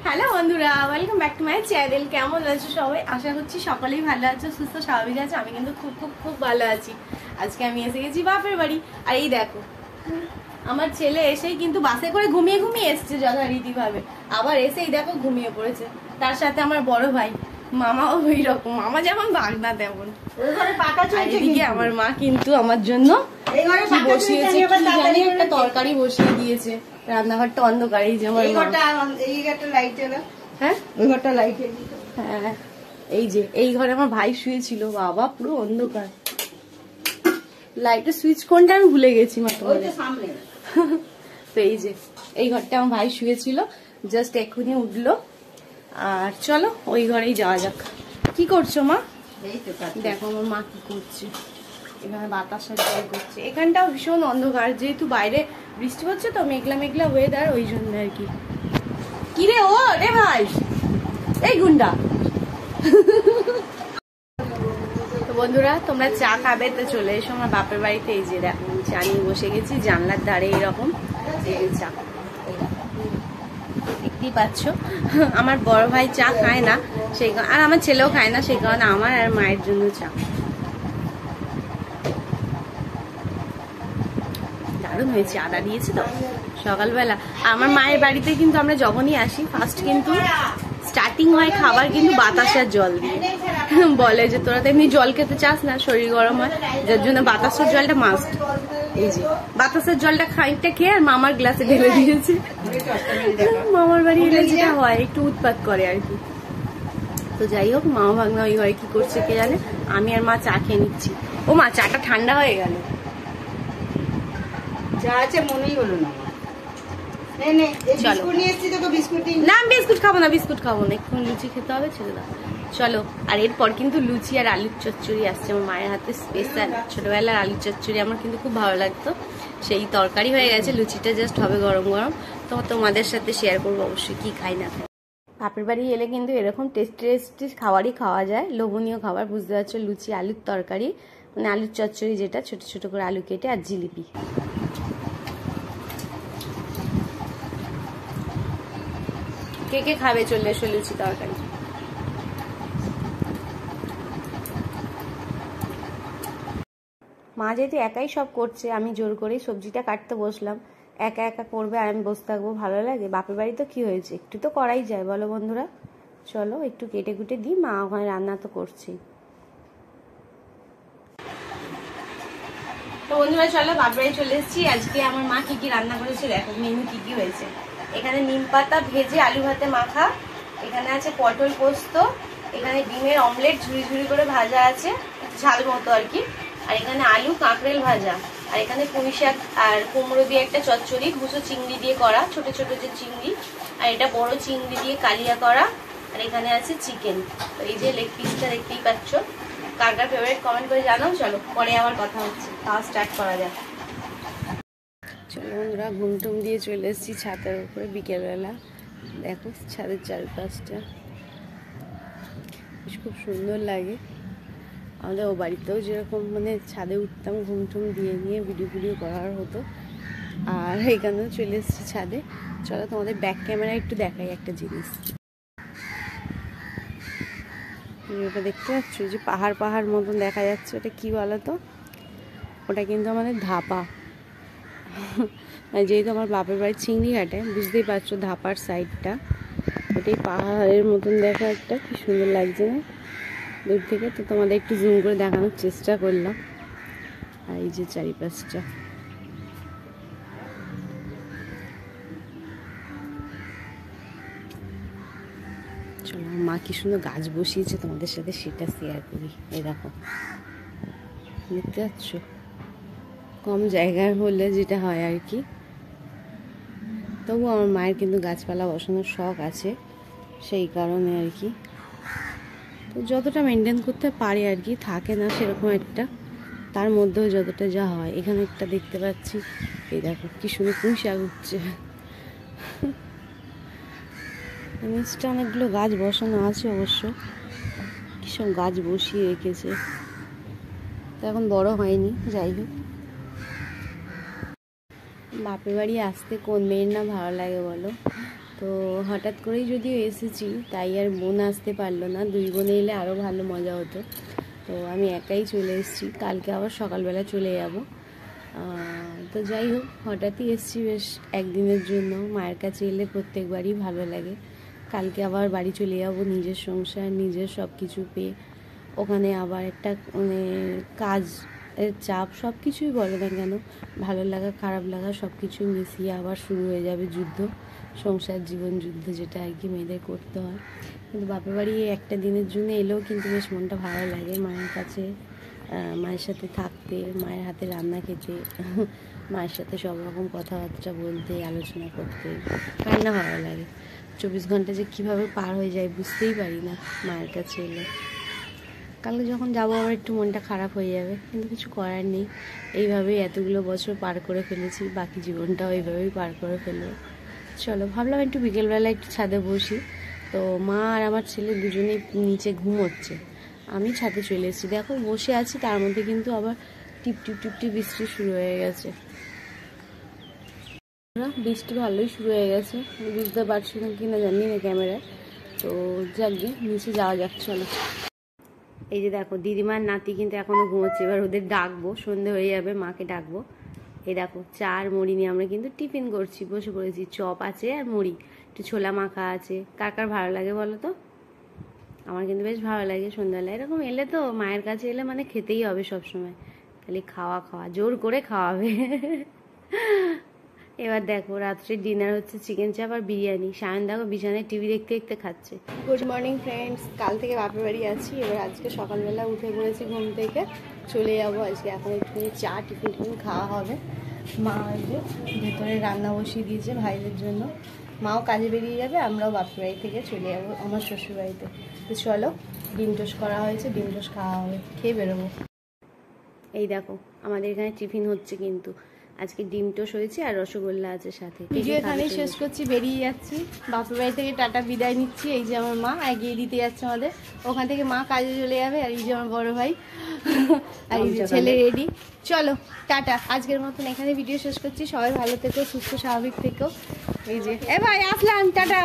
Hello বন্ধুরা, welcome back to my channel. কেমন আছো সবাই? আশা করছি সকলেই ভালো আছো, সুস্থ স্বাভাবিক আছে। আমি কিন্তু খুব খুব খুব ভালো আছি। আজকে আমি এসে গেছি বাপের বাড়ি। আর এই দেখো, আমার ছেলে এসেই কিন্তু বাসে করে ঘুমিয়ে ঘুমিয়ে এসছে যথারীতিভাবে। আবার এসেই দেখো ঘুমিয়ে পড়েছে। তার সাথে আমার বড় ভাই, মামাও ওই রকম, মামা যেমন ভাগনা তেমন। এদিকে আমার মা কিন্তু আমার জন্য বসিয়েছে, একটা তরকারি বসিয়ে দিয়েছে। রান্নাঘরটা অন্ধকার, এই যে আমার হ্যাঁ ওই ঘরটা লাইট, হ্যাঁ এই যে এই ঘরে আমার ভাই শুয়েছিল। বাবা পুরো অন্ধকার, লাইটের সুইচ কোনটা আমি ভুলে গেছি মাত্র। তো এই যে এই ঘরটা আমার ভাই শুয়েছিল, জাস্ট এক্ষুনি উঠলো। আর চলো ওই ঘরেই যাওয়া যাক। কি করছো মা? দেখো আমার মা কি করছে, এখানে বাতাসের জল করছে। এখানটাও ভীষণ অন্ধকার, যেহেতু বাইরে বৃষ্টি হচ্ছে তো, মেঘলা মেঘলা ওয়েদার, ওই জন্য আর কি। কিরে ও রে ভাই, এই গুন্ডা। তো বন্ধুরা, তোমরা চা খাবে তো চলে এসো আমার বাপের বাড়িতে। এই যে দেখো চা নিয়ে বসে গেছি জানলার ধারে, এরকম চা দেখতেই পাচ্ছ। আমার বড় ভাই চা খায় না, সেই আর আমার ছেলেও খায় না, সেই কারণে আমার আর মায়ের জন্য চা। দারুণ হয়েছে, আদা দিয়েছে তো সকালবেলা। আমার মায়ের বাড়িতে কিন্তু আমরা যখনই আসি ফার্স্ট কিন্তু স্টার্টিং হয় খাবার কিন্তু বাতাসের জল দিয়ে। বলে যে তোরা তো এমনি জল খেতে চাস না, শরীর গরম হয়, যার জন্য বাতাসের জলটা মাস্ট। এই যে বাতাসের জলটা খানিকটা খেয়ে আর মামার গ্লাসে ঢেলে দিয়েছে। মামার বাড়ি এলে যেটা হয়, একটু উৎপাত করে আর কি। তো যাই হোক, মামা ভাগনা ওই ঘরে কি করছে কে জানে। আমি আর মা চা খেয়ে নিচ্ছি। ও মা, চাটা ঠান্ডা হয়ে গেল। যা আছে মনেই হলো না। না বিস্কুট খাবো না, বিস্কুট খাবো না, একটু লুচি খেতে হবে, ছেড়ে দাও। চলো। আর এরপর কিন্তু লুচি আর আলুর চচ্চড়ি আসছে আমার মায়ের হাতে, স্পেশাল। ছোটবেলার আলুর চচ্চড়ি আমার কিন্তু খুব ভালো লাগতো, সেই তরকারি হয়ে গেছে, লুচিটা জাস্ট হবে গরম গরম। তো তোমাদের সাথে শেয়ার করবো অবশ্যই কি খাই না খাই। বাপের বাড়ি এলে কিন্তু এরকম টেস্টি টেস্টি খাবারই খাওয়া যায়, লোভনীয় খাবার, বুঝতে পারছো। লুচি, আলুর তরকারি, মানে আলুর চচ্চড়ি যেটা, ছোট ছোট করে আলু কেটে, আর জিলিপি। কে কে খাবে চলে এসো লুচি তরকারি। মা যেহেতু একাই সব করছে, আমি জোর করেই সবজিটা কাটতে বসলাম। একা একা করবে আর আমি বসে থাকবো, ভালো লাগে? বাপের বাড়ি তো কি হয়েছে, একটু তো করাই যায়, বলো বন্ধুরা? চলো একটু কেটে কুটে দিই, মা ওখানে রান্না তো করছেই। তো বন্ধুরা চলো, বাপের বাড়ি চলে এসেছি। আজকে আমার মা কি কি রান্না করেছে দেখো, মেনু কি কি হয়েছে। এখানে নিম পাতা ভেজে আলু ভাতে মাখা, এখানে আছে পটল পোস্ত, এখানে ডিমের অমলেট ঝুড়ি ঝুড়ি করে ভাজা আছে, ঝাল মতো আর কি। আর এখানে আলু কাঁকরেল ভাজা, আর এখানে পুঁই শাক আর কুমড়ো দিয়ে একটা চচ্চড়ি, ভুসো চিংড়ি দিয়ে করা, ছোট ছোট যে চিংড়ি, আর এটা বড় চিংড়ি দিয়ে কালিয়া করা। আর এখানে আছে চিকেন। তো এই যে লেগ পিসটা দেখতেই পাচ্ছ। কার কার ফেভারিট কমেন্ট করে জানাও। চলো পরে আবার কথা হচ্ছে, তাও স্টার্ট করা যাক। চলো বন্ধুরা, ঘুম টুম দিয়ে চলে এসেছি ছাদের উপরে বিকেলবেলা। দেখো ছাদের চারপাশটা খুব সুন্দর লাগে। আমাদের ও বাড়িতেও যেরকম মানে ছাদে উঠতাম, ঘুম টুম দিয়ে নিয়ে ভিডিও ভিডিও করার হতো, আর এখানেও চলে এসেছি ছাদে। চলো তোমাদের ব্যাক ক্যামেরা একটু দেখাই একটা জিনিস। ওটা দেখতে পাচ্ছ যে পাহাড় পাহাড় মতন দেখা যাচ্ছে, ওটা কি বলো তো? ওটা কিন্তু আমাদের ধাপা। যেহেতু আমার বাপের বাড়ির চিংড়ি ঘাটে, বুঝতেই পারছো ধাপার সাইডটা, ওটাই পাহাড়ের মতন দেখা একটা, কি সুন্দর লাগছে না দূর থেকে? তো তোমাদের একটু জুম করে দেখানোর চেষ্টা করলাম। আর এই যে চারিপাশটা, চলো মা কি সুন্দর গাছ বসিয়েছে, তোমাদের সাথে সেটা শেয়ার করি। এই দেখো, দেখতে পাচ্ছ? কম জায়গায় হলে যেটা হয় আর কি। তবু আমার মায়ের কিন্তু গাছপালা বসানোর শখ আছে, সেই কারণে আর কি। তো যতটা মেনটেন করতে পারে আর কি, থাকে না সেরকম একটা, তার মধ্যেও যতটা যা হয়। এখানে একটা দেখতে পাচ্ছি, এই দেখো কি সুন্দর পুঁই শাক উঠছে। নিচটা অনেকগুলো গাছ বসানো আছে অবশ্য, কিসব গাছ বসিয়ে রেখেছে, তো এখন বড় হয়নি। যাই হোক, বাপের বাড়ি আসতে কোন মেয়ের না ভালো লাগে বলো? তো তো হঠাৎ করেই যদিও এসেছি, তাই আর বোন আসতে পারলো না। 2 বোনে এলে আরও ভালো মজা হতো। তো আমি একাই চলে এসেছি, কালকে আবার সকালবেলা চলে যাব। তো যাই হোক, হঠাৎই এসেছি বেশ একদিনের জন্য। মায়ের কাছে এলে প্রত্যেকবারই ভালো লাগে। কালকে আবার বাড়ি চলে যাব, নিজের সংসার, নিজের সব কিছু পেয়ে। ওখানে আবার একটা মানে কাজ এর চাপ, সব কিছুই বলে না কেন, ভালো লাগা খারাপ লাগা সব কিছুই মিশিয়ে আবার শুরু হয়ে যাবে যুদ্ধ, সংসার জীবন যুদ্ধ, যেটা আর কি মেয়েদের করতে হয়। কিন্তু বাপের বাড়ি একটা দিনের জন্য এলেও কিন্তু বেশ মনটা ভালো লাগে। মায়ের কাছে, মায়ের সাথে থাকতে, মায়ের হাতে রান্না খেতে, মায়ের সাথে সব রকম কথাবার্তা বলতে, আলোচনা করতে, কার না ভালো লাগে। 24 ঘন্টা যে কীভাবে পার হয়ে যায় বুঝতেই পারি না মায়ের কাছে এলে। কালকে যখন যাবো আবার একটু মনটা খারাপ হয়ে যাবে, কিন্তু কিছু করার নেই। এইভাবেই এতগুলো বছর পার করে ফেলেছি, বাকি জীবনটাও এইভাবেই পার করে ফেলবো। চলো, ভাবলাম একটু বিকেলবেলা একটু ছাদে বসি। তো মা আর আমার ছেলে দুজনেই নিচে ঘুমোচ্ছে, আমি ছাদে চলে এসেছি। দেখো বসে আছি, তার মধ্যে কিন্তু আবার টিপ টিপ টিপ টিপ বৃষ্টি শুরু হয়ে গেছে। বৃষ্টি ভালোই শুরু হয়ে গেছে, বুঝতে পারছি না কিনা জানি না ক্যামেরায়। তো যাক গিয়ে নিচে যাওয়া যাক, চলো। এই যে দেখো, দিদিমার নাতি কিন্তু এখনো ঘুমোচ্ছে। এবার ওদের ডাকবো, সন্ধে হয়ে যাবে, মাকে ডাকবো। এই দেখো, চা আর মুড়ি নিয়ে আমরা কিন্তু টিফিন করছি, বসে পড়েছি। চপ আছে আর মুড়ি, একটু ছোলা মাখা আছে। কার কার ভালো লাগে বলো তো? আমার কিন্তু বেশ ভালো লাগে সন্ধ্যাবেলা এরকম এলে। তো মায়ের কাছে এলে মানে খেতেই হবে সবসময়, খালি খাওয়া খাওয়া, জোর করে খাওয়াবে। এবার দেখো, রাত্রে ডিনার হচ্ছে চিকেন চাপ আর বিরিয়ানি। সায়ন দেখো বিছানায় টিভি দেখতে দেখতে খাচ্ছে। গুড মর্নিং ফ্রেন্ডস, কাল থেকে বাপের বাড়ি আছি। এবার আজকে সকালবেলা উঠে পড়েছি ঘুম থেকে, চলে যাবো আজকে। এখন একটু চা টিফিন খাওয়া হবে। মা যে ভেতরে রান্না বসিয়ে দিয়েছে ভাইদের জন্য। মাও কাজে বেরিয়ে যাবে, আমরাও বাপের বাড়ি থেকে চলে যাবো আমার শ্বশুর বাড়িতে। তো চলো, ডিম টোস্ট করা হয়েছে, ডিম টোস্ট খাওয়া হবে, খেয়ে বেরোবো। এই দেখো, আমাদের এখানে টিফিন হচ্ছে কিন্তু আজকে ডিম টোস্ট হয়েছে আর রসগোল্লা আছে সাথে। ভিডিও এখানেই শেষ করছি, বেরিয়ে যাচ্ছি বাপের বাড়ি থেকে। টাটা, বিদায় নিচ্ছি। এই যে আমার মা এগিয়ে দিতে যাচ্ছে আমাদের, ওখান থেকে মা কাজে চলে যাবে। আর এই যে আমার বড় ভাই, আর এই যে ছেলে রেডি। চলো টাটা, আজকের মতন এখানে ভিডিও শেষ করছি। সবাই ভালো থেকো, সুস্থ স্বাভাবিক থেকো। এই যে এ ভাই আসলাম, টাটা।